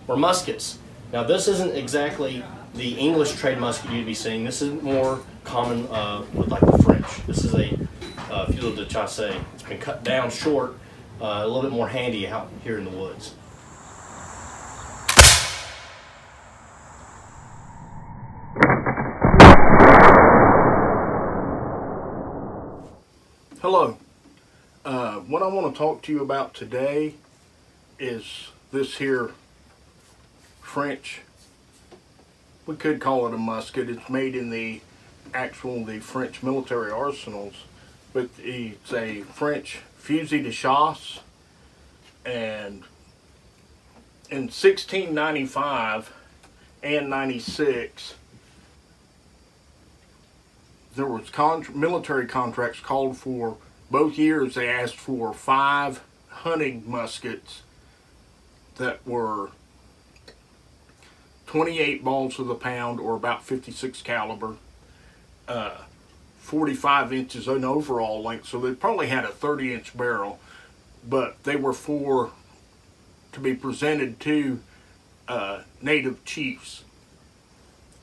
or muskets. Now this isn't exactly the English trade musket you'd be seeing. This is more common with like the French. This is a fusil de chasse. It's been cut down short, a little bit more handy out here in the woods. Hello. What I want to talk to you about today is this here French, we could call it a musket. It's made in the French military arsenals, but it's a French fusil de chasse. And in 1695 and 96, there was military contracts called for. Both years they asked for 5 hunting muskets that were 28 balls to the pound, or about 56 caliber, 45 inches in overall length. So they probably had a 30-inch barrel, but they were to be presented to native chiefs.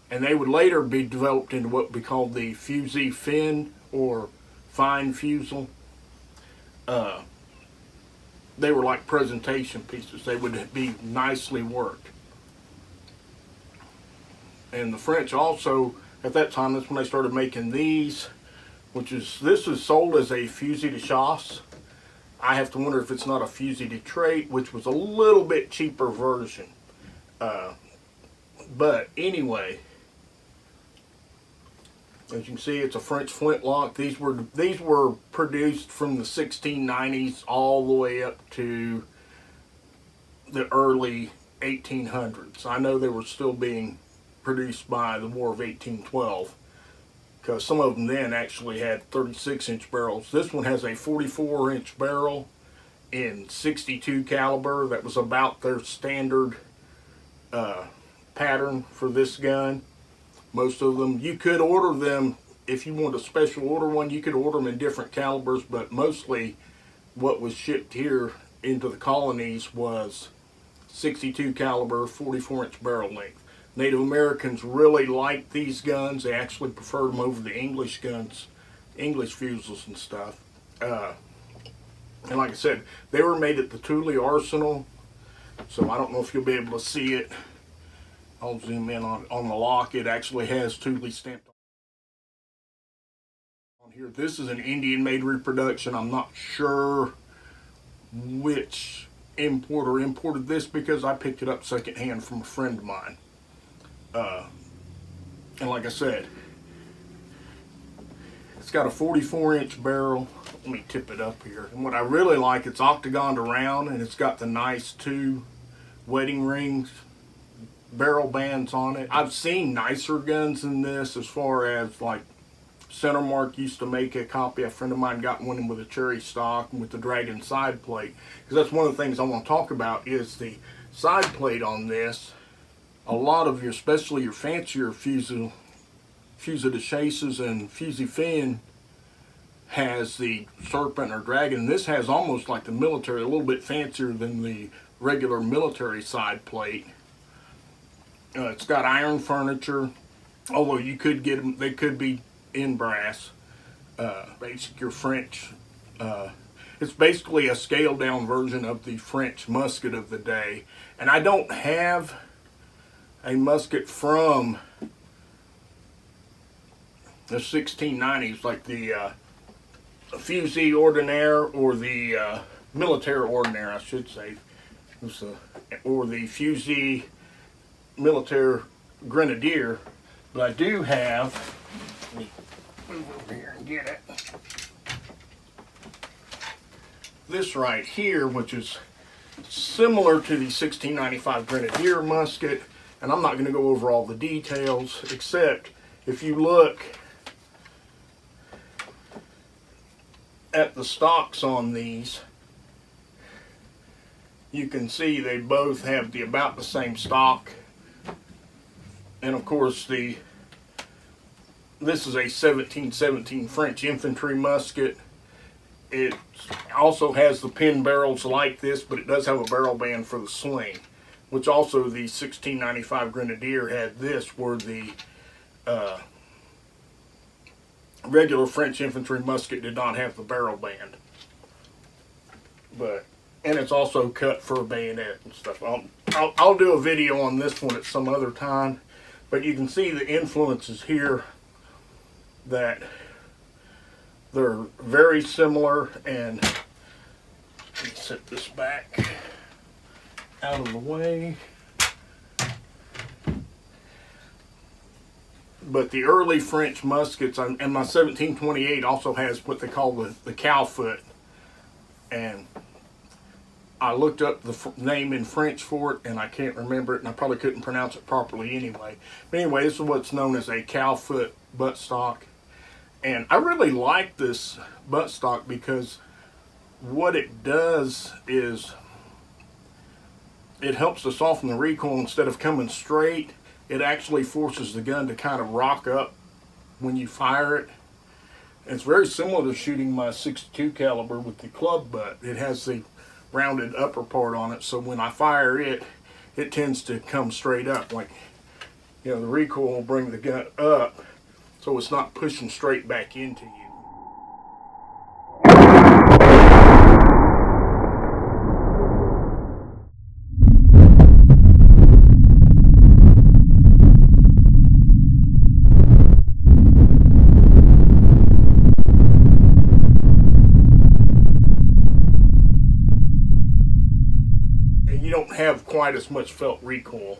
And they would later be developed into what we call the fusil fin, or fine fusil. They were like presentation pieces. They would be nicely worked. And the French also, at that time, that's when they started making these, this is sold as a fusil de chasse. I have to wonder if it's not a fusil de trait, which was a little bit cheaper version. But anyway, as you can see, it's a French Flintlock. These were produced from the 1690s all the way up to the early 1800s. I know they were still being produced by the War of 1812, because some of them then actually had 36-inch barrels. This one has a 44-inch barrel in 62 caliber. That was about their standard pattern for this gun. Most of them, you could order them, if you want a special order one, you could order them in different calibers, but mostly what was shipped here into the colonies was 62 caliber, 44-inch barrel length. Native Americans really liked these guns. They actually preferred them over the English guns, English fusils and stuff. And like I said, they were made at the Thule Arsenal, so I don't know if you'll be able to see it. I'll zoom in on the lock. It actually has Thule stamped on here. This is an Indian-made reproduction. I'm not sure which importer imported this, because I picked it up secondhand from a friend of mine. And like I said, it's got a 44-inch barrel. Let me tip it up here. And what I really like, it's octagoned around, and it's got the nice 2 wedding rings, barrel bands on it. I've seen nicer guns than this, as far as like Centermark used to make a copy. A friend of mine got one with a cherry stock and with the dragon side plate, because that's one of the things I want to talk about is the side plate on this. A lot of your, especially your fancier fusil de chasses and fusil fin, has the serpent or dragon. This has almost like the military, a little bit fancier than the regular military side plate. It's got iron furniture, although you could get them, they could be in brass. Basic your French, it's basically a scaled down version of the French musket of the day. And I don't have a musket from the 1690s, like the fusil ordinaire, or the militaire ordinaire, I should say, or the fusil militaire grenadier. But I do have, let me move over here and get it, this right here, which is similar to the 1695 grenadier musket. And I'm not going to go over all the details, except if you look at the stocks on these, you can see they both have about the same stock. And of course, this is a 1717 French infantry musket. It also has the pin barrels like this, but it does have a barrel band for the sling. which also the 1695 Grenadier had this, where the regular French infantry musket did not have the barrel band. And it's also cut for a bayonet and stuff. I'll do a video on this one at some other time, but you can see the influences here, that they're very similar. And let me set this back out of the way. But the early French muskets, and my 1728 also has what they call the cow foot. And I looked up the name in French for it, and I can't remember it, and I probably couldn't pronounce it properly anyway. But anyway, this is what's known as a cow foot buttstock. And I really like this buttstock because what it does is it helps to soften the recoil. Instead of coming straight, it actually forces the gun to kind of rock up when you fire it. And it's very similar to shooting my 62 caliber with the club butt. It has the rounded upper part on it, so when I fire it, it tends to come straight up. Like, you know, the recoil will bring the gun up, so it's not pushing straight back into you. You don't have quite as much felt recoil.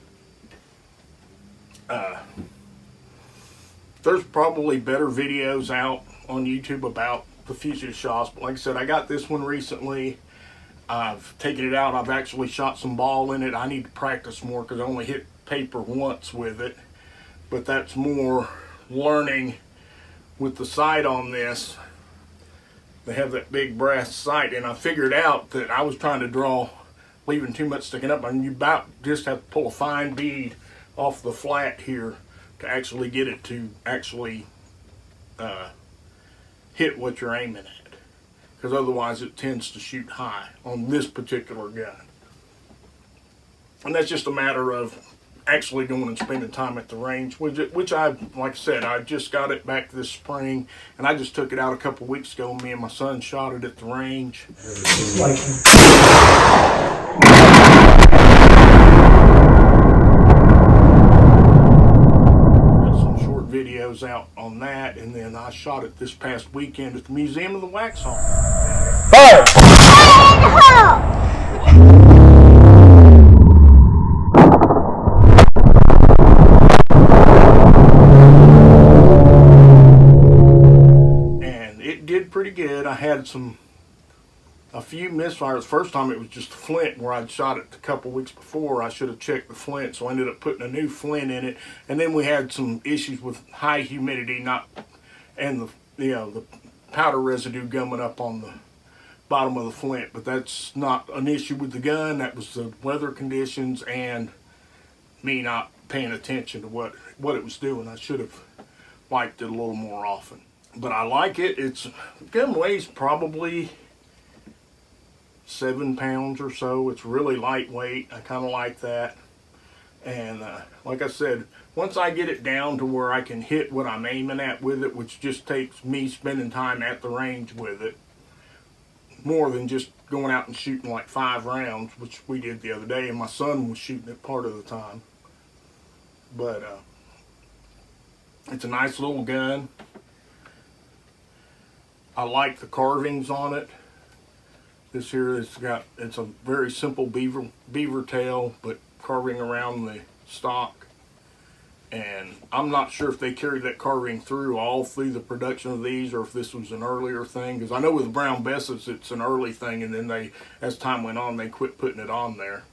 There's probably better videos out on YouTube about the fugitive shots, but like I said, I got this one recently. I've taken it out. I've actually shot some ball in it. I need to practice more because I only hit paper once with it, but that's more learning with the sight on this. They have that big brass sight, and I figured out that I was trying to draw leaving too much sticking up, and you about just have to pull a fine bead off the flat here to actually get it to actually hit what you're aiming at, because otherwise it tends to shoot high on this particular gun. And that's just a matter of actually going and spending time at the range, which I, like I said, I just got it back this spring, and I just took it out a couple weeks ago. Me and my son shot it at the range. Got some short videos out on that, and then I shot it this past weekend at the Museum of the Waxhaw. Fire! Pretty good. I had a few misfires. First time it was just a flint where I'd shot it a couple weeks before. I should have checked the flint, so I ended up putting a new flint in it. And then we had some issues with high humidity, and the powder residue gumming up on the bottom of the flint. But that's not an issue with the gun. That was the weather conditions and me not paying attention to what it was doing. I should have wiped it a little more often. But I like it. The gun weighs probably 7 pounds or so. It's really lightweight. I kind of like that. And like I said, once I get it down to where I can hit what I'm aiming at with it, which just takes me spending time at the range with it, more than just going out and shooting like 5 rounds, which we did the other day, and my son was shooting it part of the time. But it's a nice little gun. I like the carvings on it. This here it's a very simple beaver tail, but carving around the stock. And I'm not sure if they carried that carving all through the production of these, or if this was an earlier thing. Because I know with the Brown Besses it's an early thing, and then as time went on, they quit putting it on there.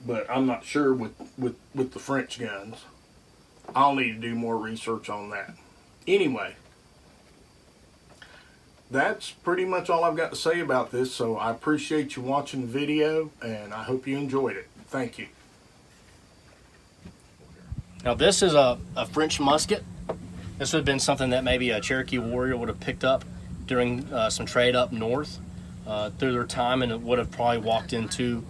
But I'm not sure with the French guns. I'll need to do more research on that. Anyway, that's pretty much all I've got to say about this, so I appreciate you watching the video, and I hope you enjoyed it. Thank you. Now this is a French musket. This would have been something that maybe a Cherokee warrior would have picked up during some trade up north through their time, and it would have probably walked into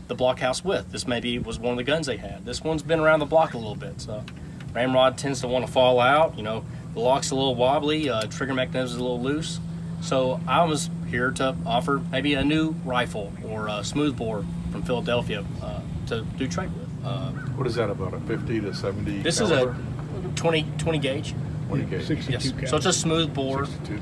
the blockhouse with. This maybe was one of the guns they had. This one's been around the block a little bit, so ramrod tends to want to fall out. The lock's a little wobbly, trigger mechanism is a little loose. So I was here to offer maybe a new rifle or a smoothbore from Philadelphia to do trade with. What is that, about a 50 to 70 This caliber? is a 20 gauge. 20 gauge. 62 Yes. cal. So it's a smooth bore. 62.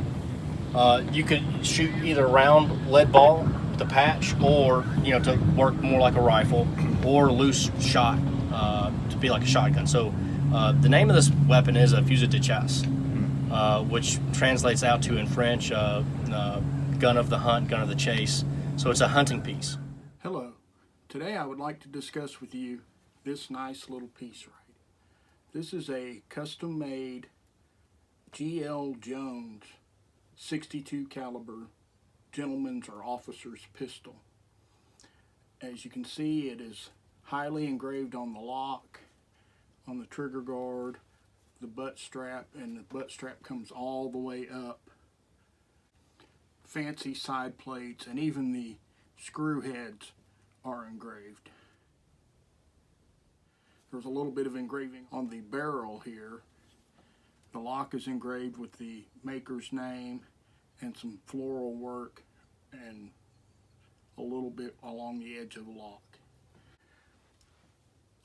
You could shoot either round lead ball with a patch, or to work more like a rifle, or loose shot to be like a shotgun. So the name of this weapon is a fusil de chasse, which translates out to in French gun of the hunt, gun of the chase. So it's a hunting piece. Hello. Today I would like to discuss with you this nice little piece right. This is a custom-made G.L. Jones 62 caliber gentleman's or officer's pistol. As you can see, it is highly engraved on the lock, on the trigger guard, the butt strap, and the butt strap comes all the way up. Fancy side plates and even the screw heads are engraved. There's a little bit of engraving on the barrel here. The lock is engraved with the maker's name and some floral work and a little bit along the edge of the lock.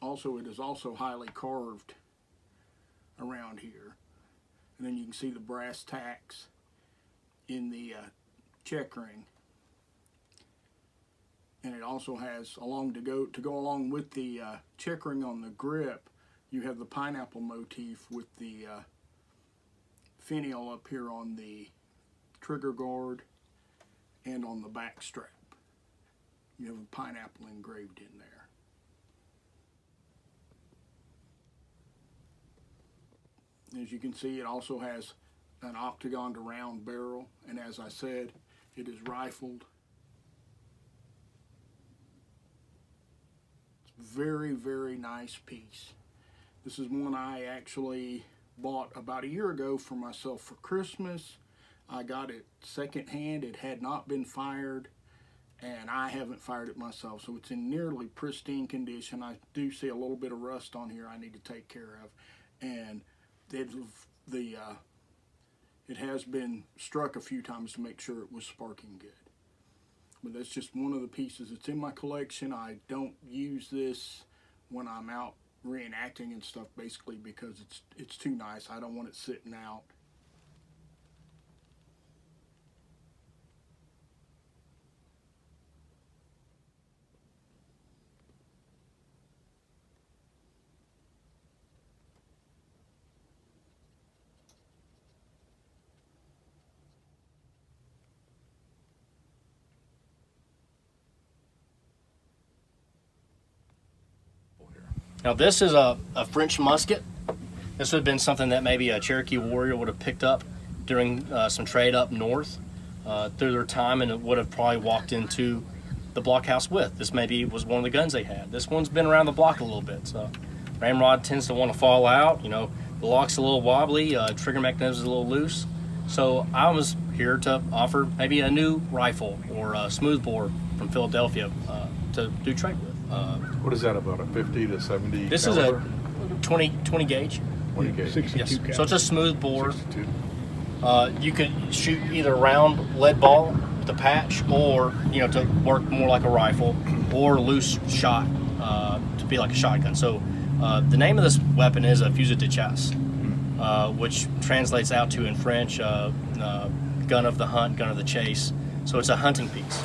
Also, it is also highly carved around here. And then you can see the brass tacks in the check ring. And it also has, to go along with the check ring on the grip, you have the pineapple motif with the finial up here on the trigger guard and on the back strap. You have a pineapple engraved in there. As you can see, it also has an octagon to round barrel, and as I said, it is rifled. It's a very, very nice piece. This is one I actually bought about a year ago for myself for Christmas. I got it secondhand. It had not been fired, and I haven't fired it myself, so it's in nearly pristine condition. I do see a little bit of rust on here I need to take care of, and it has been struck a few times to make sure it was sparking good. But that's just one of the pieces that's in my collection. I don't use this when I'm out reenacting and stuff, basically because it's too nice. I don't want it sitting out. Now this is a French musket. This would have been something that maybe a Cherokee warrior would have picked up during some trade up north through their time, and it would have probably walked into the blockhouse with. This maybe was one of the guns they had. This one's been around the block a little bit, so ramrod tends to want to fall out. The lock's a little wobbly, trigger mechanism is a little loose. So I was here to offer maybe a new rifle or a smoothbore from Philadelphia to do trade with. What is that, about a 50 to 70 This caliber? is a 20 gauge. 20 gauge. 62 Yes. cal. So it's a smooth bore. 62. You could shoot either round lead ball with a patch, or to work more like a rifle, or loose shot to be like a shotgun. So the name of this weapon is a fusil de chasse, which translates out to in French gun of the hunt, gun of the chase. So it's a hunting piece.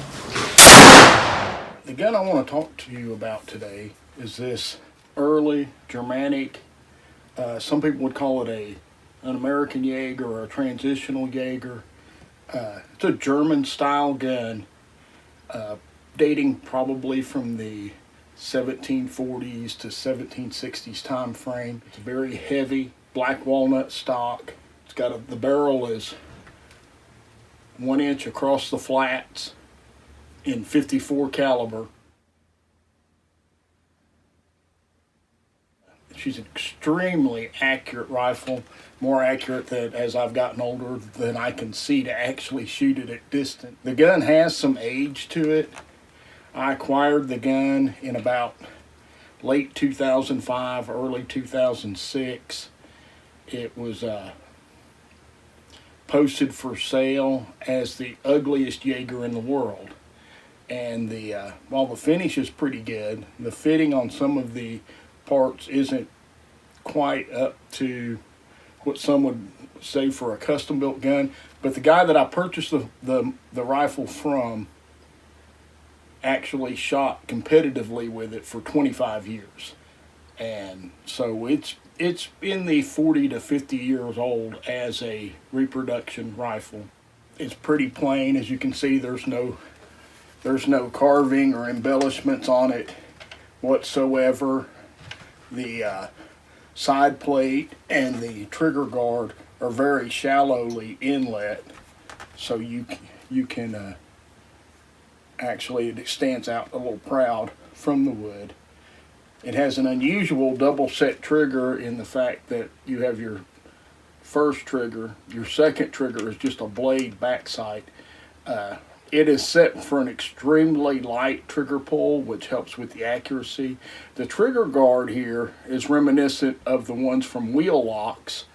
The gun I want to talk to you about today is this early Germanic, some people would call it an American Jaeger or a transitional Jaeger. It's a German style gun, dating probably from the 1740s to 1760s time frame. It's very heavy, black walnut stock. It's got the barrel is 1 inch across the flats in 54 caliber. She's an extremely accurate rifle, more accurate that as I've gotten older than I can see to actually shoot it at distance. The gun has some age to it. I acquired the gun in about late 2005, early 2006. It was posted for sale as the ugliest Jaeger in the world. And while the finish is pretty good, the fitting on some of the parts isn't quite up to what some would say for a custom built gun. But the guy that I purchased the rifle from actually shot competitively with it for 25 years. And so it's in the 40 to 50 years old as a reproduction rifle. It's pretty plain. As you can see, there's no carving or embellishments on it whatsoever. The side plate and the trigger guard are very shallowly inlet, so you can actually, it stands out a little proud from the wood. It has an unusual double set trigger in the fact that you have your first trigger, your second trigger is just a blade back sight. It is set for an extremely light trigger pull, which helps with the accuracy. The trigger guard here is reminiscent of the ones from wheel locks.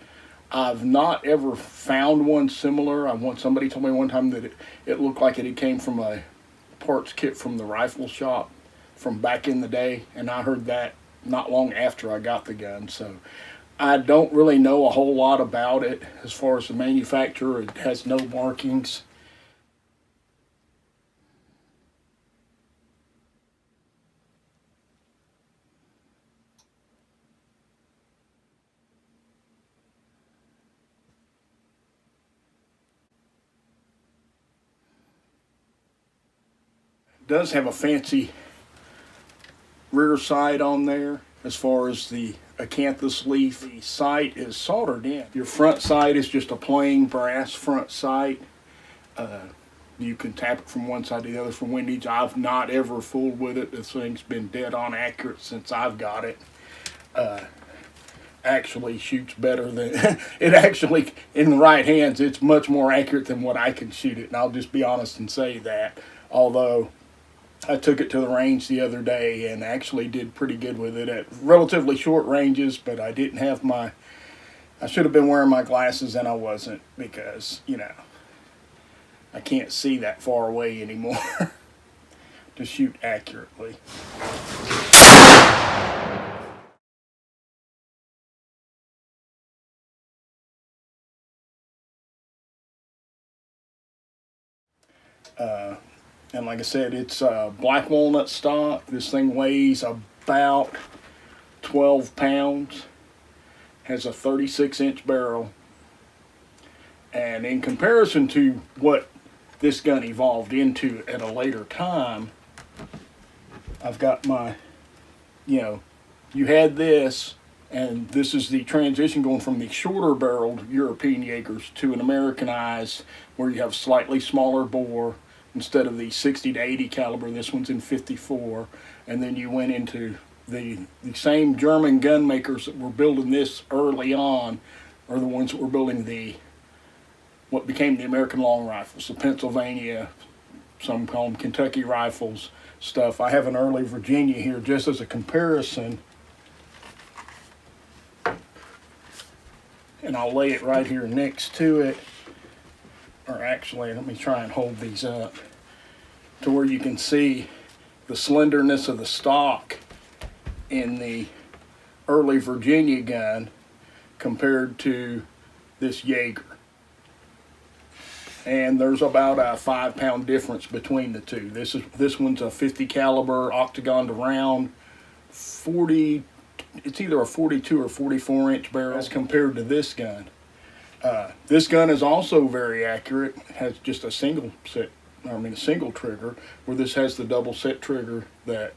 I've not ever found one similar. Somebody told me one time that it looked like it came from a parts kit from the rifle shop from back in the day, and I heard that not long after I got the gun. So I don't really know a whole lot about it. As far as the manufacturer, it has no markings. It does have a fancy rear sight on there as far as the acanthus leaf. The sight is soldered in. Your front sight is just a plain brass front sight. You can tap it from one side to the other from windage. I've not ever fooled with it. This thing's been dead on accurate since I've got it. Actually shoots better than it actually, in the right hands, it's much more accurate than what I can shoot it, and I'll just be honest and say that. Although I took it to the range the other day and actually did pretty good with it at relatively short ranges, but I didn't have I should have been wearing my glasses and I wasn't, because, I can't see that far away anymore to shoot accurately. And like I said, it's black walnut stock. This thing weighs about 12 pounds. Has a 36-inch barrel. And in comparison to what this gun evolved into at a later time, I've got my, you had this, and this is the transition going from the shorter barreled European Jaegers to an Americanized, where you have slightly smaller bore. Instead of the 60 to 80 caliber, this one's in 54. And then you went into the same German gun makers that were building this early on are the ones that were building what became the American long rifles, the Pennsylvania, some call them Kentucky rifles stuff. I have an early Virginia here just as a comparison. And I'll lay it right here next to it. Or actually, let me try and hold these up to where you can see the slenderness of the stock in the early Virginia gun compared to this Jaeger. And there's about a 5-pound difference between the two. This one's a 50 caliber octagon to round, 40. It's either a 42 or 44 inch barrel as compared to this gun. This gun is also very accurate. It has just a single trigger, where this has the double set trigger that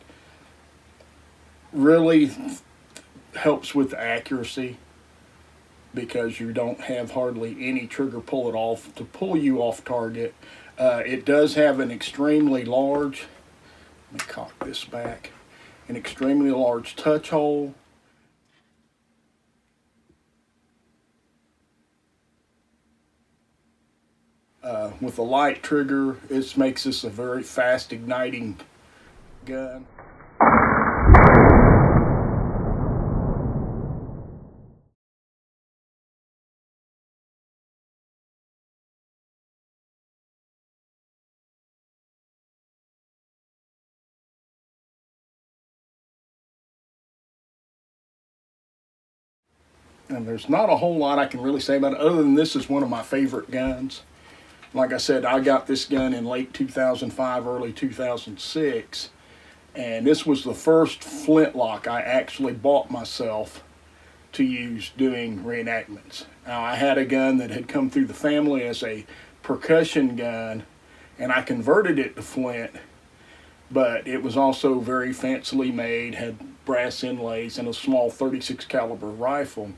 really helps with the accuracy, because you don't have hardly any trigger pull at all to pull you off target. It does have an extremely large, let me cock this back, an extremely large touch hole. With a light trigger, it makes this a very fast igniting gun. And there's not a whole lot I can really say about it, other than this is one of my favorite guns. Like I said, I got this gun in late 2005, early 2006, and this was the first Flintlock I actually bought myself to use doing reenactments. Now, I had a gun that had come through the family as a percussion gun, and I converted it to flint, but it was also very fancily made, had brass inlays, and a small 36 caliber rifle.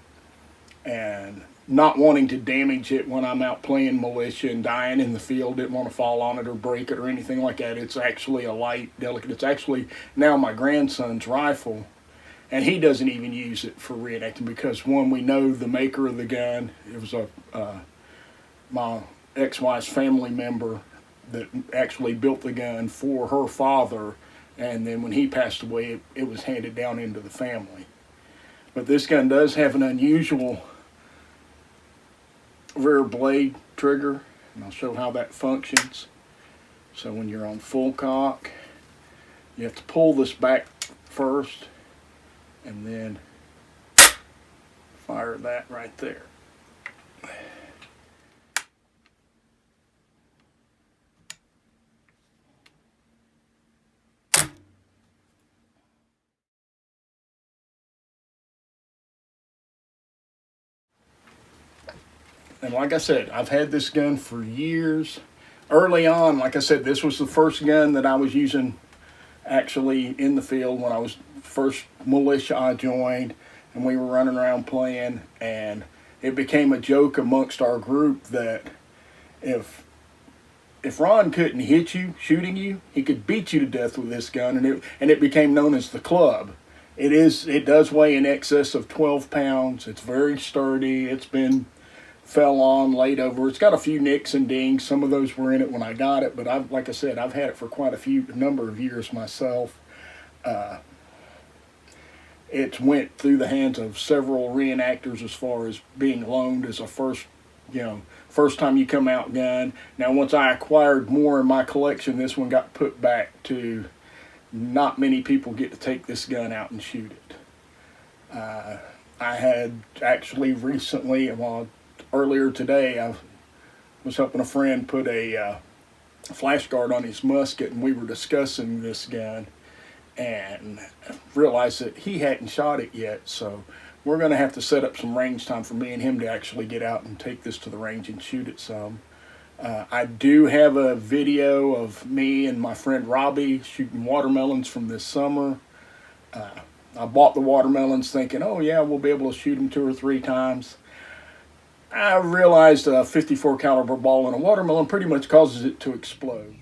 And not wanting to damage it when I'm out playing militia and dying in the field, didn't want to fall on it or break it or anything like that. It's actually a light, delicate, it's actually now my grandson's rifle, and he doesn't even use it for reenacting because, one, we know the maker of the gun. It was my ex-wife's family member that actually built the gun for her father, and then when he passed away, it was handed down into the family. But this gun does have an unusual rear blade trigger, and I'll show how that functions. So when you're on full cock, you have to pull this back first and then fire that right there. And like I said, I've had this gun for years. Early on, like I said, this was the first gun that I was using actually in the field when I was first militia I joined, and we were running around playing, and it became a joke amongst our group that if Ron couldn't hit you shooting you, he could beat you to death with this gun, and it became known as the club. It does weigh in excess of 12 pounds. It's very sturdy. It's been fell on, laid over. It's got a few nicks and dings. Some of those were in it when I got it, but like I said, I've had it for quite a number of years myself. It's went through the hands of several reenactors as far as being loaned as a first time you come out gun. Now, once I acquired more in my collection, this one got put back to not many people get to take this gun out and shoot it. I had actually recently, earlier today, I was helping a friend put a flash guard on his musket, and we were discussing this gun and realized that he hadn't shot it yet, so we're going to have to set up some range time for me and him to actually get out and take this to the range and shoot it some. I do have a video of me and my friend Robbie shooting watermelons from this summer. I bought the watermelons thinking, oh yeah, we'll be able to shoot them 2 or 3 times. I realized a 54 caliber ball in a watermelon pretty much causes it to explode.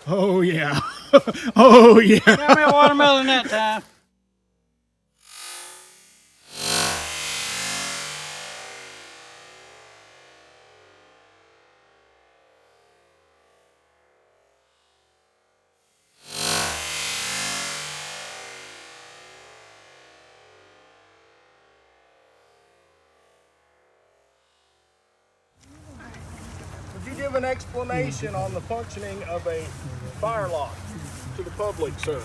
Oh yeah. Oh yeah. Got me a watermelon that time. Would you give an explanation on the functioning of a firelock to the public, sir?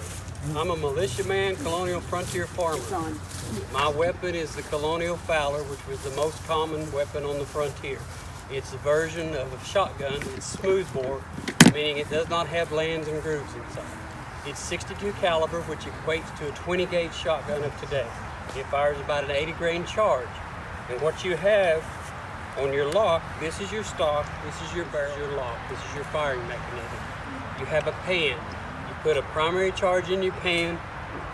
I'm a militiaman, colonial frontier farmer. My weapon is the colonial Fowler, which was the most common weapon on the frontier. It's a version of a shotgun. It's smoothbore, meaning it does not have lands and grooves inside. It's 62 caliber, which equates to a 20 gauge shotgun of today. It fires about an 80 grain charge. And what you have On your lock, this is your stock, this is your barrel, your lock, this is your firing mechanism. You have a pan. You put a primary charge in your pan,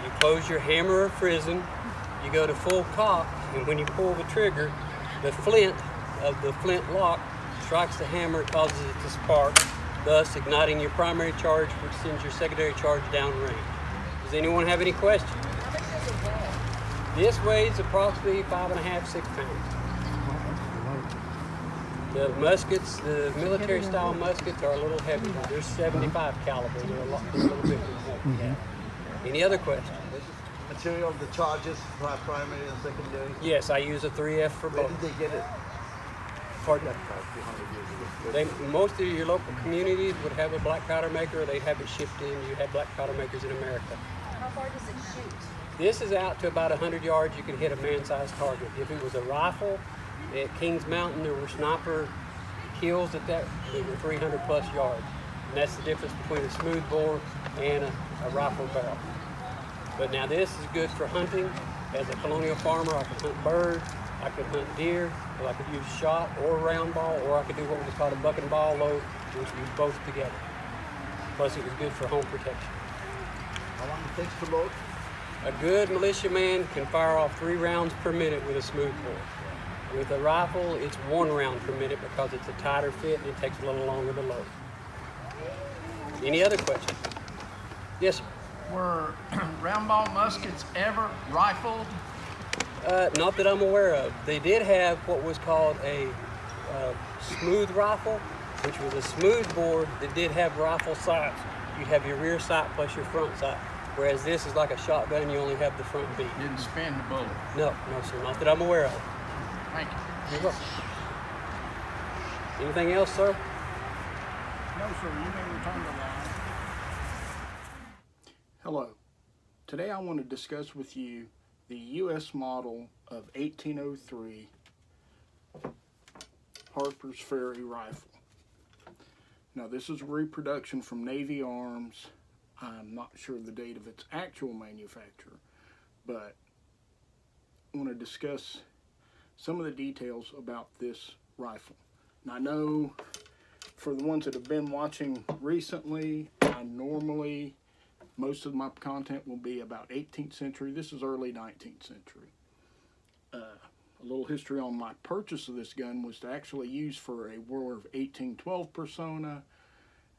you close your hammer or frizzen, you go to full cock, and when you pull the trigger, the flint of the flintlock strikes the hammer, causes it to spark, thus igniting your primary charge, which sends your secondary charge downrange. Does anyone have any questions? This weighs approximately 5.5, 6 pounds. The muskets, the military style muskets are a little heavier. They're 75 caliber. They're a little bit more. Any other questions? Material of the charges, primary and secondary. Yes, I use a 3F for Where both. did they get it? Pardon? About 200 years ago. Most of your local communities would have a black powder maker, or they'd have it shipped in. You have black powder makers in America. How far does it shoot? This is out to about 100 yards. You can hit a man-sized target. If it was a rifle, at Kings Mountain, there were sniper kills at that. They were 300 plus yards. And that's the difference between a smooth bore and a rifle barrel. But now this is good for hunting. As a colonial farmer, I could hunt birds, I could hunt deer, or I could use shot or round ball, or I could do what was called a buck and ball load, which was both together. Plus it was good for home protection. How long it takes to load? A good militiaman can fire off 3 rounds per minute with a smooth bore. With a rifle, it's 1 round per minute because it's a tighter fit and it takes a little longer to load. Any other questions? Yes, sir. Were round ball muskets ever rifled? Not that I'm aware of. They did have what was called a smooth rifle, which was a smooth bore that did have rifle sights. You have your rear sight plus your front sight. Whereas this is like a shotgun, you only have the front bead. Didn't spin the bullet. No, sir, not that I'm aware of. Thank you. You're welcome. Anything else, sir? No, sir. You may return the line. Hello. Today I want to discuss with you the U.S. model of 1803 Harper's Ferry rifle. Now this is a reproduction from Navy Arms. I'm not sure the date of its actual manufacture, but I want to discuss some of the details about this rifle. And I know for the ones that have been watching recently, most of my content will be about 18th century. This is early 19th century. A little history on my purchase of this gun was to actually use for a War of 1812 persona.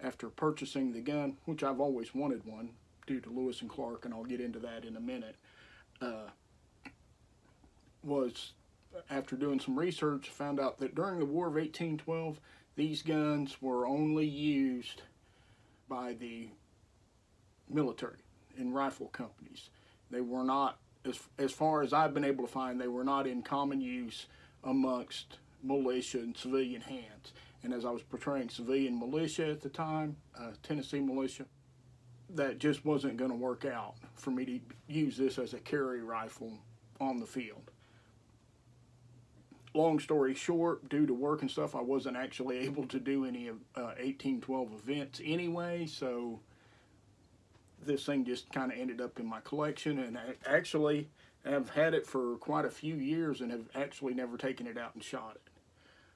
After purchasing the gun, which I've always wanted one due to Lewis and Clark, and I'll get into that in a minute, was after doing some research, found out that during the War of 1812, these guns were only used by the military and rifle companies. They were not, as far as I've been able to find, they were not in common use amongst militia and civilian hands. And as I was portraying civilian militia at the time, Tennessee militia, that just wasn't going to work out for me to use this as a carry rifle on the field. Long story short, due to work and stuff, I wasn't actually able to do any 1812 events anyway, so this thing just kind of ended up in my collection, and I actually have had it for quite a few years and have actually never taken it out and shot it.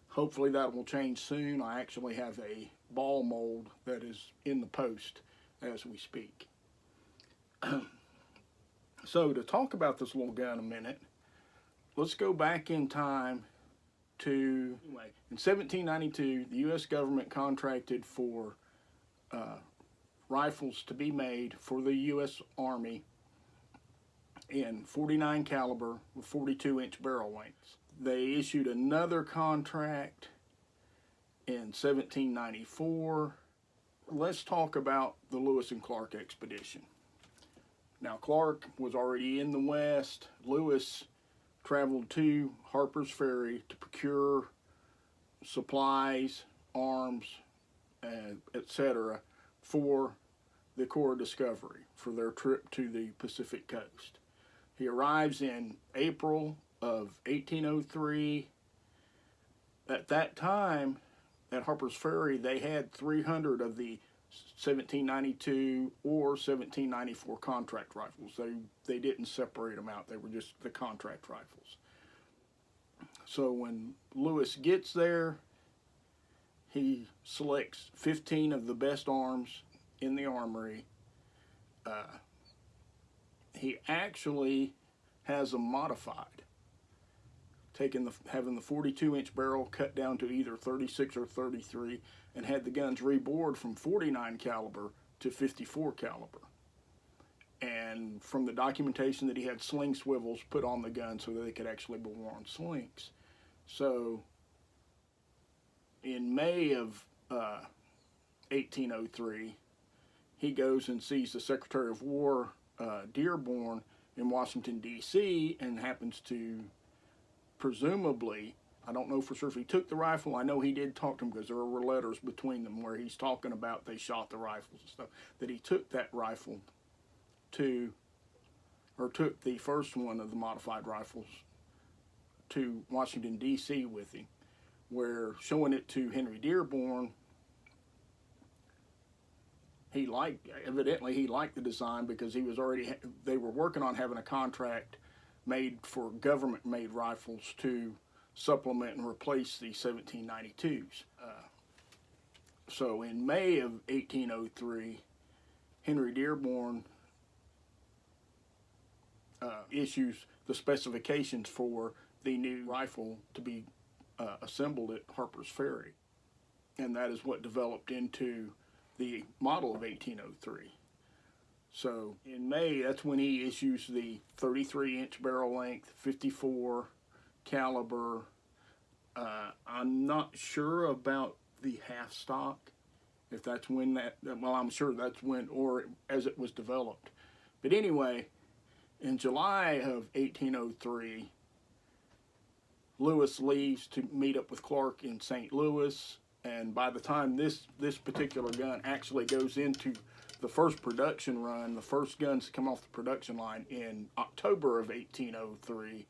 Hopefully that will change soon. I actually have a ball mold that is in the post as we speak. So to talk about this little gun a minute, let's go back in time to, in 1792, the U.S. government contracted for rifles to be made for the U.S. Army in 49 caliber with 42-inch barrel lengths. They issued another contract in 1794. Let's talk about the Lewis and Clark expedition. Now, Clark was already in the West. Lewis traveled to Harper's Ferry to procure supplies, arms, etc. for the Corps of Discovery for their trip to the Pacific Coast. He arrives in April of 1803. At that time, at Harper's Ferry, they had 300 of the 1792 or 1794 contract rifles. They didn't separate them out. They were just the contract rifles. So when Lewis gets there, he selects 15 of the best arms in the armory. He actually has them modified, having the 42-inch barrel cut down to either 36 or 33, and had the guns rebored from 49 caliber to 54 caliber. And from the documentation that he had sling swivels put on the gun so that they could actually bore on slings. So in May of 1803, he goes and sees the Secretary of War, Dearborn, in Washington, D.C., and happens to presumably, I don't know for sure if he took the rifle. I know he did talk to him because there were letters between them where he's talking about they shot the rifles and stuff, that he took that rifle took the first one of the modified rifles to Washington, D.C. with him, where showing it to Henry Dearborn, evidently he liked the design because they were working on having a contract made for government-made rifles to supplement and replace the 1792s. So in May of 1803, Henry Dearborn issues the specifications for the new rifle to be assembled at Harper's Ferry. And that is what developed into the model of 1803. So in May, that's when he issues the 33-inch barrel length, 54 caliber. I'm not sure about the half stock, if that's when I'm sure that's when, or as it was developed. But anyway, in July of 1803, Lewis leaves to meet up with Clark in St. Louis, and by the time this particular gun actually goes into the first production run, the first guns come off the production line in October of 1803,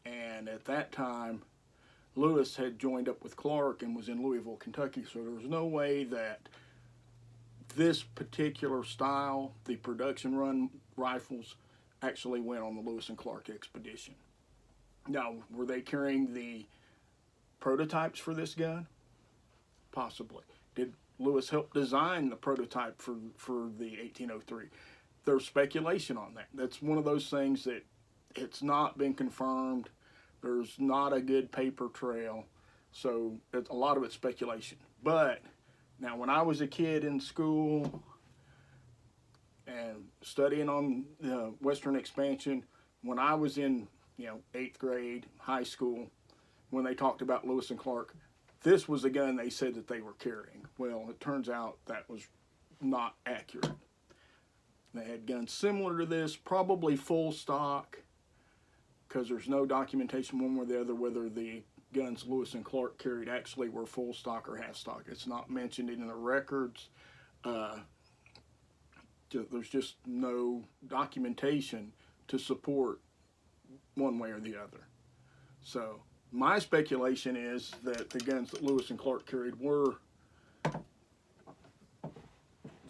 and at that time, Lewis had joined up with Clark and was in Louisville, Kentucky, so there was no way that this particular style, the production run rifles, actually went on the Lewis and Clark expedition. Now, were they carrying the prototypes for this gun? Possibly. Did Lewis help design the prototype for the 1803? There's speculation on that. That's one of those things that it's not been confirmed. There's not a good paper trail, so a lot of it's speculation. But now, when I was a kid in school and studying on Western expansion, when I was in 8th grade, high school, when they talked about Lewis and Clark, this was a gun they said that they were carrying. Well, it turns out that was not accurate. They had guns similar to this, probably full stock, because there's no documentation one way or the other whether the guns Lewis and Clark carried actually were full stock or half stock. It's not mentioned in the records. There's just no documentation to support one way or the other. So my speculation is that the guns that Lewis and Clark carried were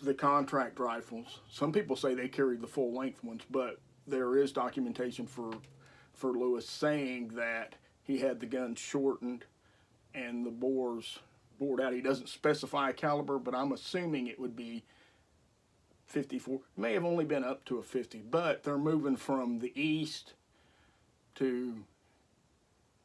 the contract rifles. Some people say they carried the full length ones, but there is documentation for Lewis saying that he had the guns shortened and the bores bored out. He doesn't specify a caliber, but I'm assuming it would be 54. It may have only been up to a 50, but they're moving from the east to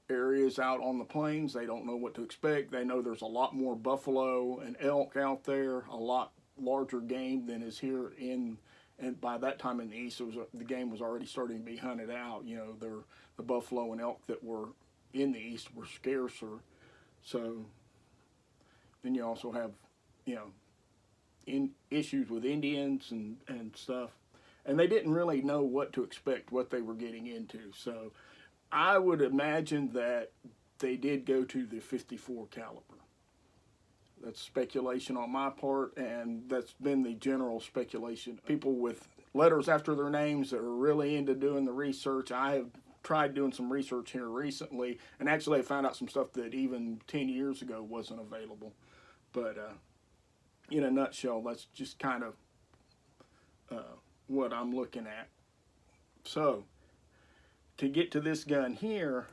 areas out on the plains. They don't know what to expect. They know there's a lot more buffalo and elk out there, a lot larger game than is here in, and by that time in the east, the game was already starting to be hunted out. The buffalo and elk that were in the east were scarcer. So then you also have, issues with Indians and stuff. And they didn't really know what to expect, what they were getting into. So I would imagine that they did go to the 54 caliber. That's speculation on my part, and that's been the general speculation. People with letters after their names that are really into doing the research. I have tried doing some research here recently, and actually I found out some stuff that even 10 years ago wasn't available. But in a nutshell, that's just kind of what I'm looking at. So to get to this gun here,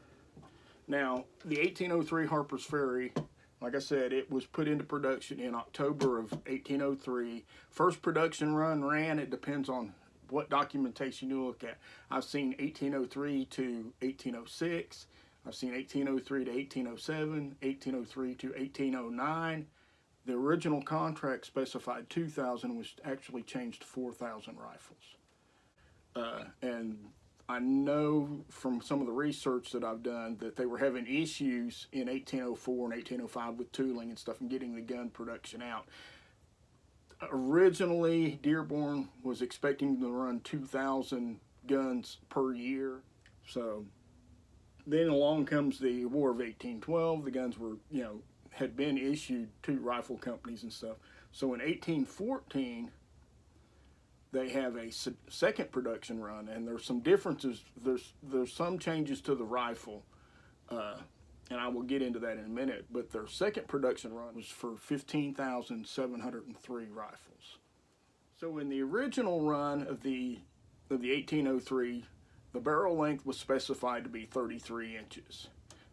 Now, the 1803 Harper's Ferry, like I said, it was put into production in October of 1803. First production run ran, it depends on what documentation you look at. I've seen 1803 to 1806. I've seen 1803 to 1807, 1803 to 1809. The original contract specified 2,000, was actually changed to 4,000 rifles. And I know from some of the research that I've done that they were having issues in 1804 and 1805 with tooling and stuff and getting the gun production out. Originally, Dearborn was expecting to run 2,000 guns per year. So then along comes the War of 1812. The guns were, had been issued to rifle companies and stuff. So in 1814, they have a second production run, and there's some differences. There's some changes to the rifle, and I will get into that in a minute. But their second production run was for 15,703 rifles. So in the original run of the 1803, the barrel length was specified to be 33 inches.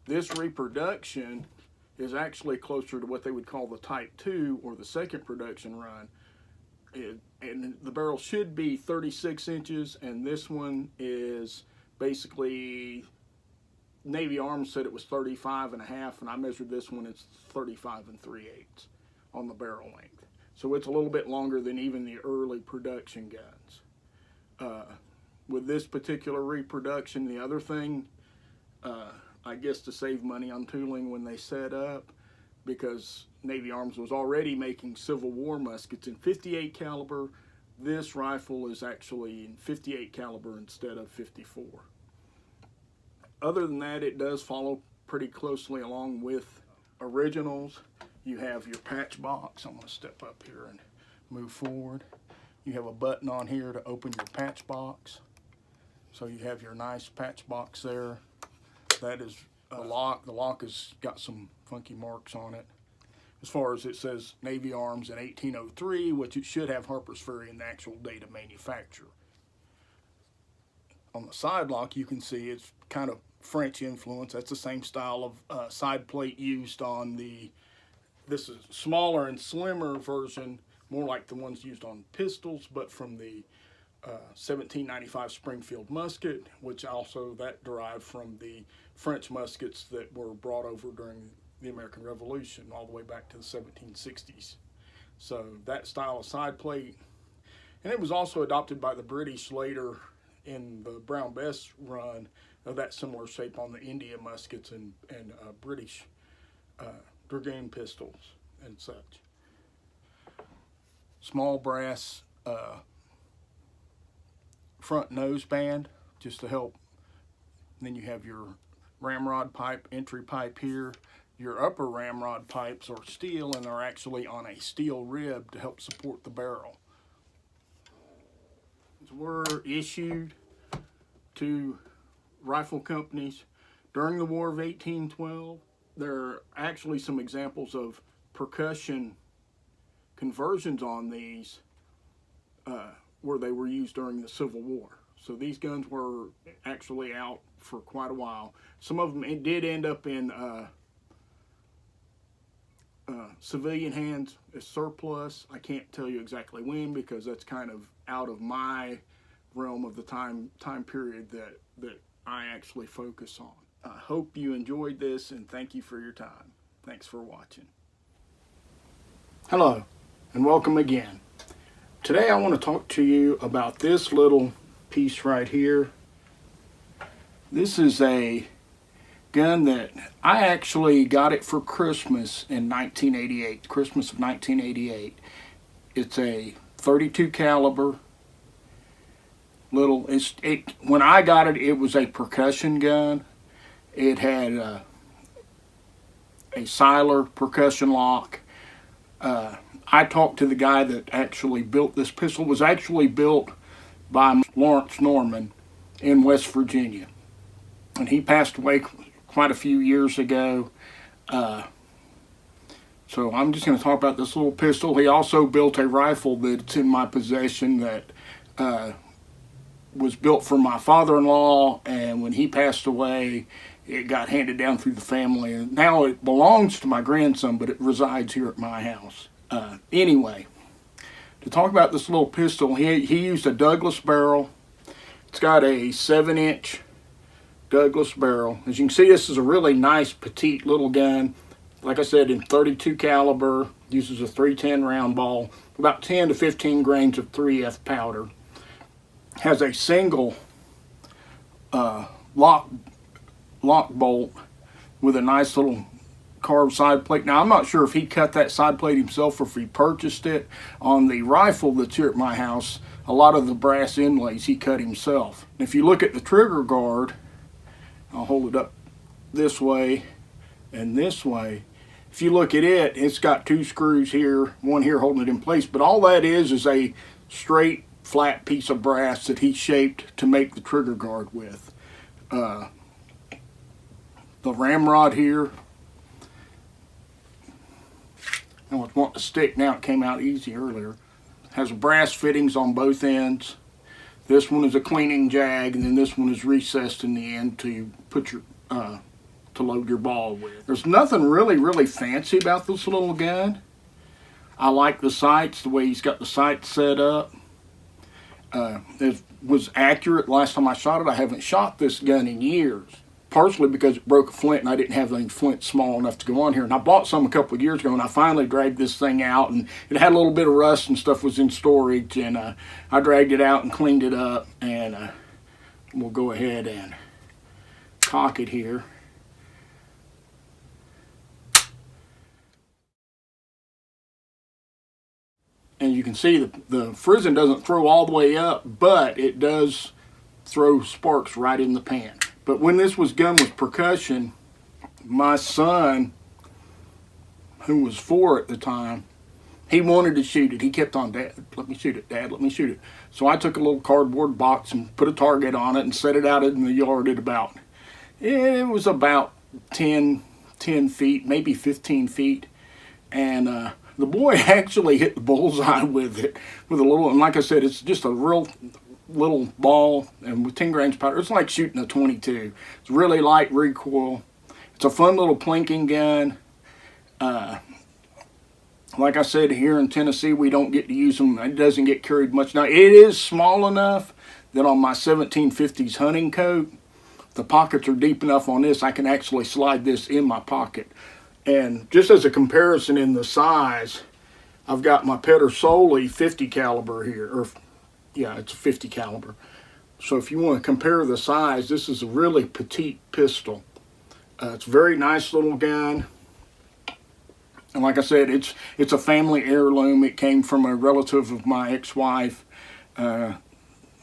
This reproduction is actually closer to what they would call the Type 2, or the second production run. And the barrel should be 36 inches, and this one is basically, Navy Arms said it was 35 and a half, and I measured this one, it's 35 and 3/8 on the barrel length. So it's a little bit longer than even the early production guns. With this particular reproduction, the other thing, I guess to save money on tooling when they set up, because Navy Arms was already making Civil War muskets in 58 caliber. This rifle is actually in 58 caliber instead of 54. Other than that, it does follow pretty closely along with originals. You have your patch box. I'm going to step up here and move forward. You have a button on here to open your patch box. So you have your nice patch box there. That is a lock. The lock has got some funky marks on it. As far as it says Navy Arms in 1803, which it should have Harper's Ferry in the actual date of manufacture. On the side lock, you can see it's kind of French influence. That's the same style of side plate used on this is smaller and slimmer version, more like the ones used on pistols, but from the 1795 Springfield musket, which also that derived from the French muskets that were brought over during the American Revolution all the way back to the 1760s. So that style of side plate, and it was also adopted by the British later in the Brown Bess run of that similar shape on the India muskets and British dragoon pistols and such. Small brass front nose band just to help. Then you have your ramrod pipe, entry pipe here. Your upper ramrod pipes are steel and are actually on a steel rib to help support the barrel. These were issued to rifle companies during the War of 1812. There are actually some examples of percussion conversions on these where they were used during the Civil War. So these guns were actually out for quite a while. Some of them did end up in civilian hands as surplus. I can't tell you exactly when, because that's kind of out of my realm of the time period that I actually focus on. I hope you enjoyed this, and thank you for your time. Thanks for watching. Hello, and welcome again. Today I want to talk to you about this little piece right here. This is a gun that I actually got it for Christmas in 1988, Christmas of 1988. It's a 32 caliber little, when I got it, it was a percussion gun. It had a Siler percussion lock. I talked to the guy that actually built this pistol. It was actually built by Lawrence Norman in West Virginia, and he passed away quite a few years ago. So I'm just going to talk about this little pistol. He also built a rifle that's in my possession that was built for my father-in-law, and when he passed away, it got handed down through the family, and now it belongs to my grandson, but it resides here at my house. Anyway, to talk about this little pistol, he used a Douglas barrel. It's got a 7-inch Douglas barrel. As you can see, this is a really nice petite little gun. Like I said, in .32 caliber, uses a 310 round ball, about 10 to 15 grains of 3F powder. Has a single lock bolt with a nice little carved side plate. Now, I'm not sure if he cut that side plate himself or if he purchased it. On the rifle that's here at my house, a lot of the brass inlays he cut himself. If you look at the trigger guard, I'll hold it up this way and this way. If you look at it, it's got 2 screws here, one here holding it in place, but all that is a straight flat piece of brass that he shaped to make the trigger guard with. The ramrod here, I was wanting to stick, now it came out easy earlier. Has brass fittings on both ends. This one is a cleaning jag, and then this one is recessed in the end to put your to load your ball with. There's nothing really fancy about this little gun. I like the sights, the way he's got the sights set up. It was accurate last time I shot it. I haven't shot this gun in years, partially because it broke a flint and I didn't have any flint small enough to go on here. And I bought some a couple of years ago, and I finally dragged this thing out, and it had a little bit of rust and stuff was in storage, and I dragged it out and cleaned it up, and we'll go ahead and cock it here. And you can see the frizzen doesn't throw all the way up, but it does throw sparks right in the pan. But when this was gun with percussion, my son, who was 4 at the time, he wanted to shoot it. He kept on, "Dad, let me shoot it, Dad, let me shoot it." So I took a little cardboard box and put a target on it and set it out in the yard at about, it was about 10 feet, maybe 15 feet. And the boy actually hit the bullseye with it, with a little, and like I said, it's just a real little ball, and with 10 grains of powder, it's like shooting a .22. It's really light recoil. It's a fun little plinking gun. Like I said, here in Tennessee, we don't get to use them. It doesn't get carried much. Now, it is small enough that on my 1750s hunting coat, the pockets are deep enough on this, I can actually slide this in my pocket. And just as a comparison in the size, I've got my Pedersoli 50 caliber here, or yeah, it's a 50 caliber. So if you want to compare the size, this is a really petite pistol. It's a very nice little gun. And like I said, it's a family heirloom. It came from a relative of my ex-wife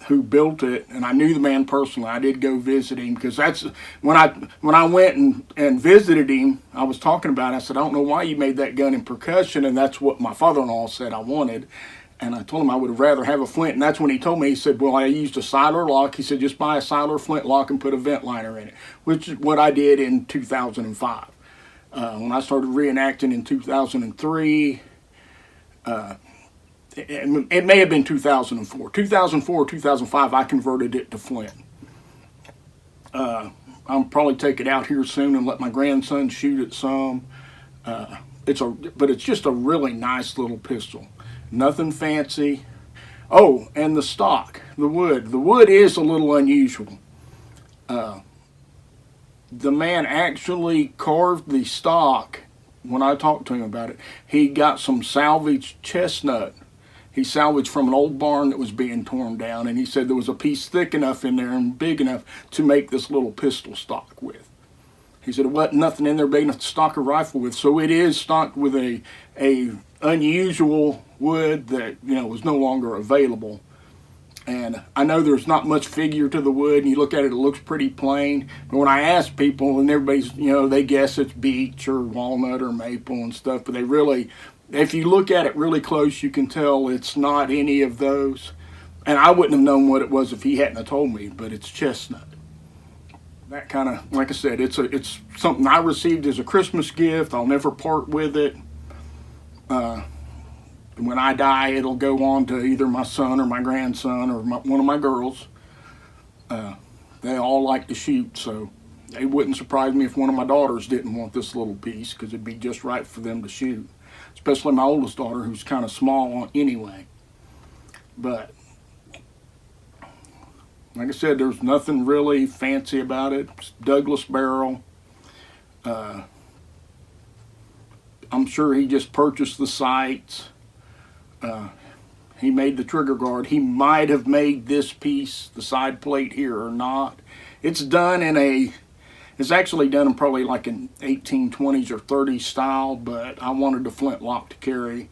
who built it, and I knew the man personally. I did go visit him, because that's when I went and visited him, I was talking about it. I said, "I don't know why you made that gun in percussion," and that's what my father-in-law said I wanted. And I told him I would rather have a flint, and that's when he told me, he said, "Well, I used a Siler lock." He said, "Just buy a Siler flintlock and put a vent liner in it," which is what I did in 2005. When I started reenacting in 2003, it may have been 2004. 2004, 2005, I converted it to flint. I'll probably take it out here soon and let my grandson shoot it some. But it's just a really nice little pistol. Nothing fancy. Oh, and the stock, the wood. The wood is a little unusual. The man actually carved the stock. When I talked to him about it, he got some salvaged chestnut. He salvaged from an old barn that was being torn down, and he said there was a piece thick enough in there and big enough to make this little pistol stock with. He said it wasn't nothing in there big enough to stock a rifle with, so it is stocked with a unusual wood that, you know, was no longer available. And I know there's not much figure to the wood, and you look at it, it looks pretty plain. But when I ask people, and everybody's, you know, they guess it's beech or walnut or maple and stuff, but they really, if you look at it really close, you can tell it's not any of those. And I wouldn't have known what it was if he hadn't have told me, but it's chestnut. That kind of, like I said, it's something I received as a Christmas gift. I'll never part with it. When I die, it'll go on to either my son or my grandson or one of my girls. They all like to shoot, so It wouldn't surprise me if one of my daughters didn't want this little piece, because it'd be just right for them to shoot. Especially my oldest daughter, who's kind of small anyway. But like I said, there's nothing really fancy about it. It's Douglas barrel. I'm sure he just purchased the sights. He made the trigger guard. He might have made this piece, the side plate here, or not. It's done in it's actually done in probably like an 1820s or 30s style, but I wanted the Flintlock to carry.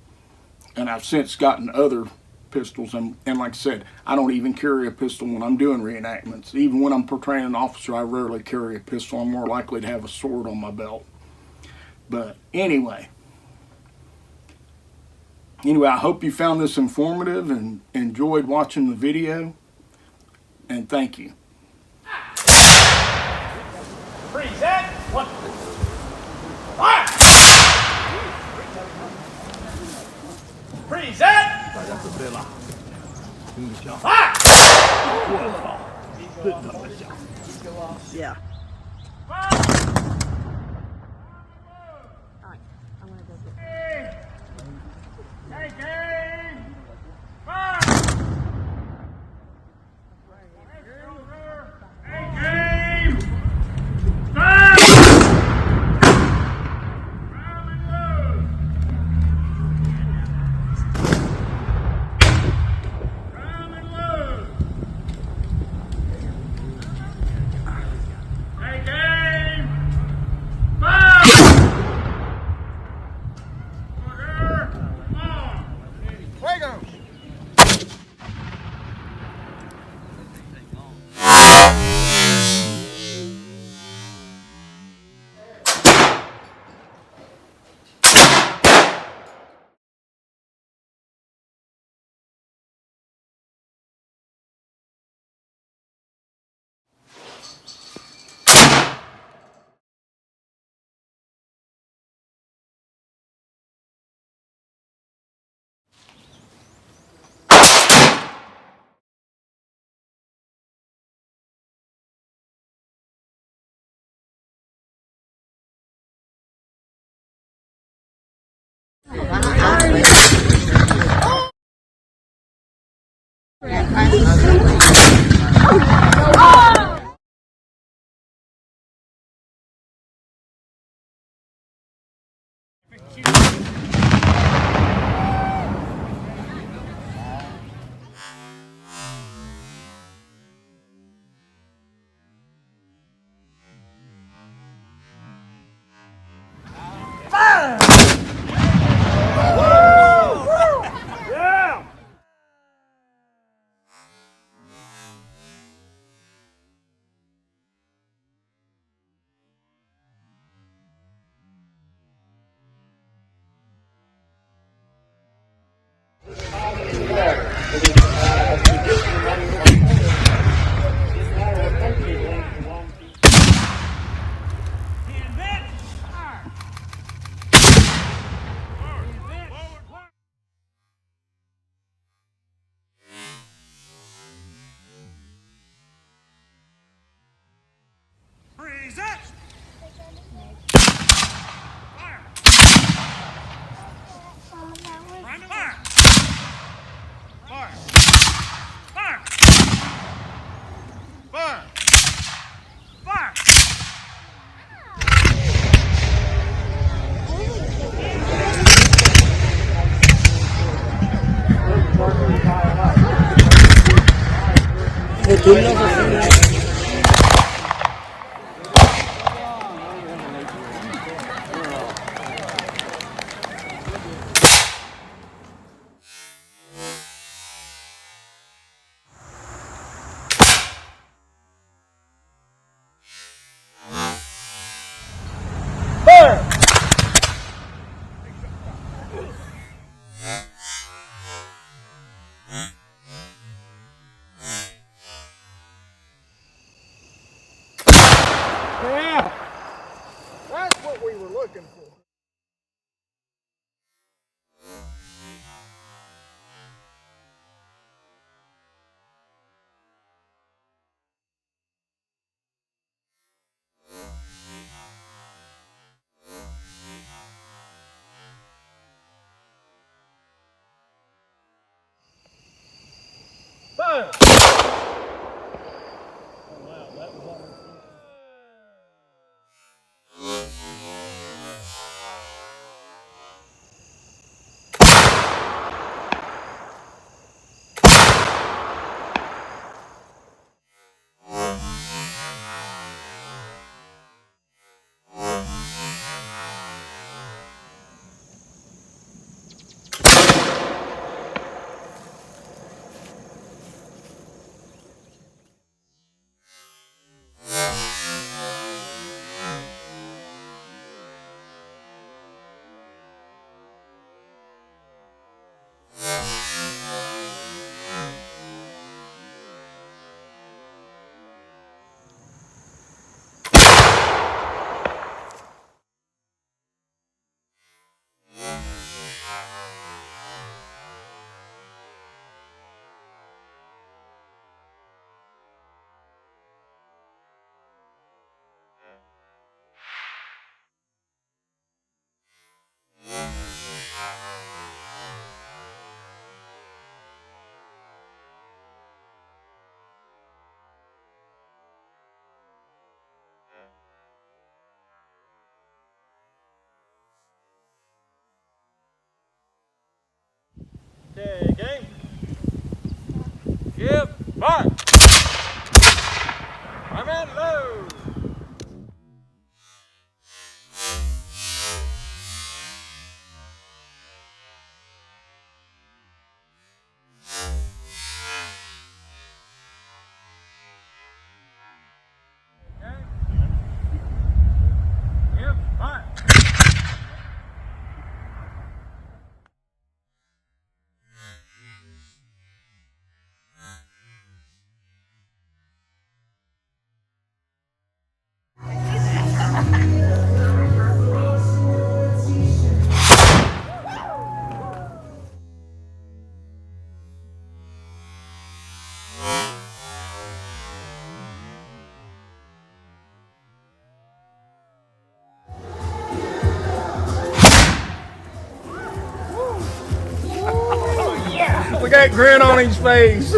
And I've since gotten other pistols, and like I said, I don't even carry a pistol when I'm doing reenactments. Even when I'm portraying an officer, I rarely carry a pistol. I'm more likely to have a sword on my belt. But anyway, I hope you found this informative and enjoyed watching the video, and thank you. Freeze it! One. Fire! Freeze it! Fire! Yeah. Hey, game! Fire! Hey, game! Fire! Round and load! Round and load! Hey, game! Fire! Order! On! Fuego! Freeze it! Fire! Fire! Fire! Fire! Fire! Fire! Fire! Okay, game. Give, fire. I'm in low. Okay. Give, fire. Look at that grin on his face.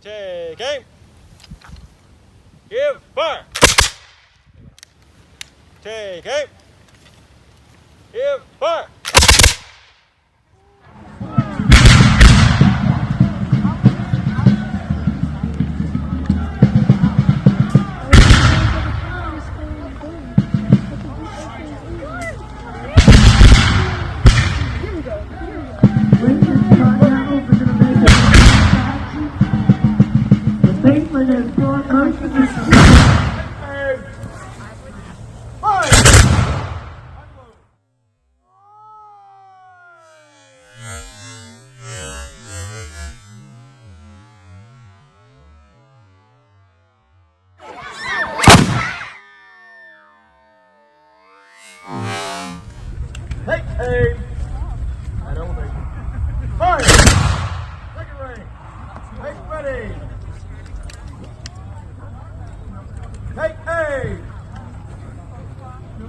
Take aim. Give, fire. Take aim. Give, fire. Take aim. I don't think. Fire! Second range. Take ready. Take aim.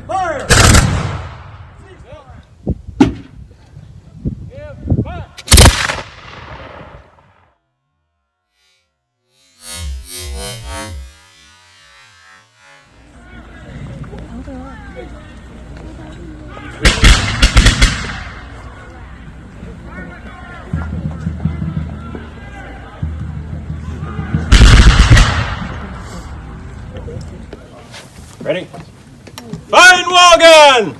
Fire! Give, fire. Ready? Fine wall gun!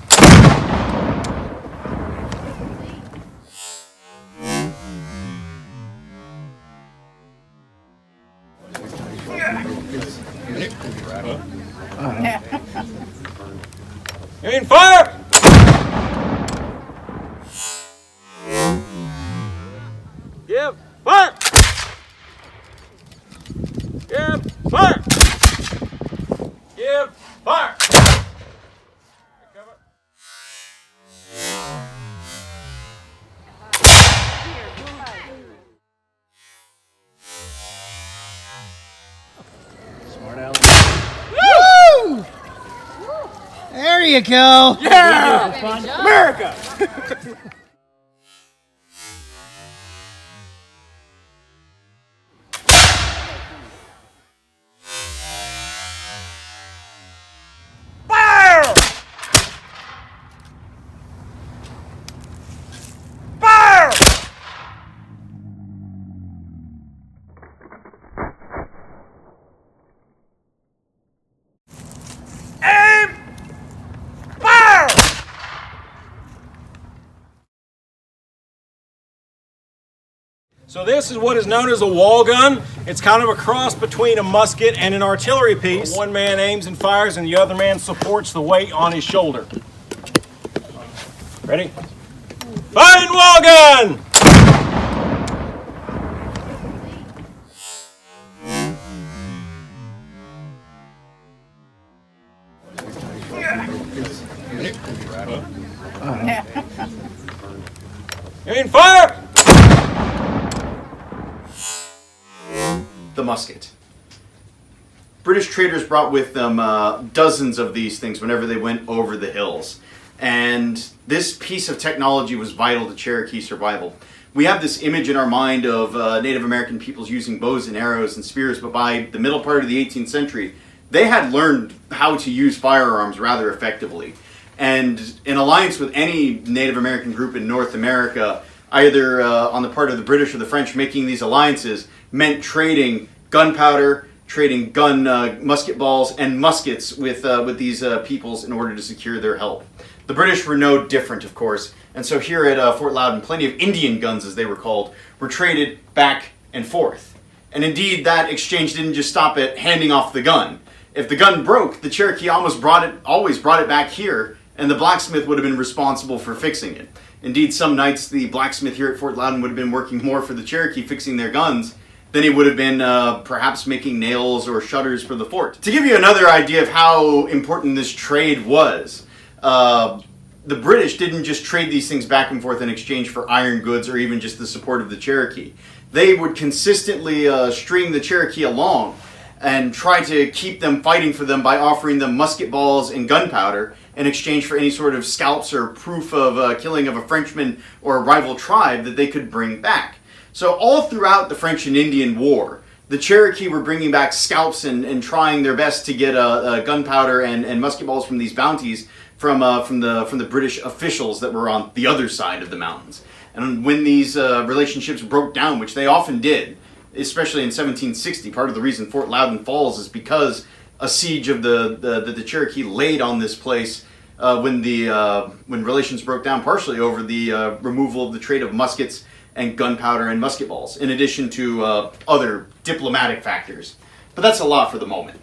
Aim fire! Give fire! Give fire! Give fire! Cover. Smart Alex. Woo! There you go. Yeah! America! Fire! Fire! Aim! Fire! So this is what is known as a wall gun. It's kind of a cross between a musket and an artillery piece. One man aims and fires and the other man supports the weight on his shoulder. Ready? Fighting wall gun! Aim, fire! The musket. British traders brought with them dozens of these things whenever they went over the hills. And this piece of technology was vital to Cherokee survival. We have this image in our mind of Native American peoples using bows and arrows and spears, but by the middle part of the 18th century, they had learned how to use firearms rather effectively. And in alliance with any Native American group in North America, either on the part of the British or the French, making these alliances meant trading gunpowder, trading musket balls, and muskets with these peoples in order to secure their help. The British were no different, of course, and so here at Fort Loudon, plenty of Indian guns, as they were called, were traded back and forth. And indeed, that exchange didn't just stop at handing off the gun. If the gun broke, the Cherokee always brought it back here, and the blacksmith would have been responsible for fixing it. Indeed, some nights the blacksmith here at Fort Loudon would have been working more for the Cherokee fixing their guns than he would have been perhaps making nails or shutters for the fort. To give you another idea of how important this trade was, the British didn't just trade these things back and forth in exchange for iron goods or even just the support of the Cherokee. They would consistently string the Cherokee along and try to keep them fighting for them by offering them musket balls and gunpowder in exchange for any sort of scalps or proof of killing of a Frenchman or a rival tribe that they could bring back. So all throughout the French and Indian War, the Cherokee were bringing back scalps and trying their best to get gunpowder and musket balls from these bounties from the British officials that were on the other side of the mountains. And when these relationships broke down, which they often did, especially in 1760, part of the reason Fort Loudon falls is because a siege of the Cherokee laid on this place when relations broke down, partially over the removal of the trade of muskets and gunpowder and musket balls, in addition to other diplomatic factors. But that's a lot for the moment.